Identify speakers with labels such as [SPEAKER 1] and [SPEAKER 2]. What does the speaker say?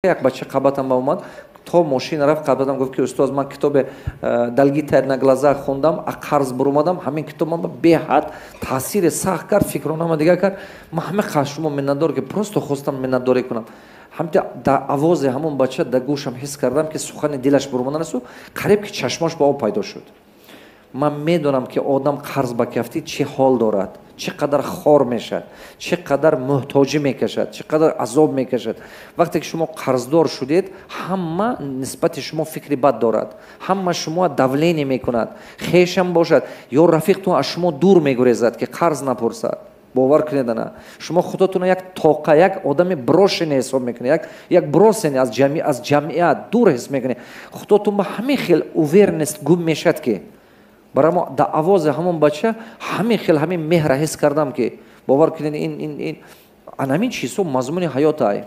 [SPEAKER 1] як бача қабатам ба омад то мошин рафт қабатам гуфт ки устоз ман китоби далгитар на глаза хондам а қарз бурумадам ҳамин китоб ман беҳад таъсири сахт кард фикрнама дига кард ман ҳама қас шумо миннатдор ки просто хостам миннатдорӣ кунам ҳамти да овози ҳамон бача да гӯшам ҳис кардам ки сухани дилаш бурумадан асту қариб ки чашмош ба об пайдо шуд. Ман медонам ки одам қарз ба кафти чӣ ҳол дорад, чӣ қадар хор мешад, чӣ қадар муҳтоҷӣ мекашад, чӣ қадар азоб мекашад. Вақте ки шумо қарздор шудед, ҳама нисбати шумо фикри бад дорад, ҳама шумо давление мекунад, хешам бошад ё рафиқтон аз шумо дур мегурезад ки қарз напурсад. бовар кунед ана шумо худотонро як тоқа, як одами брошене ҳисоб мекунед, як бросене аз ҷамъият дур ҳис мекунед. худотон ба ҳамин хел уверенест гум мешад ки барамо да овози ҳамон бача ҳамин хел ҳамин меҳра ҳис кардам ки бовар кунед ин ан ҳамин чизҳо мазмуни ҳаёт ай.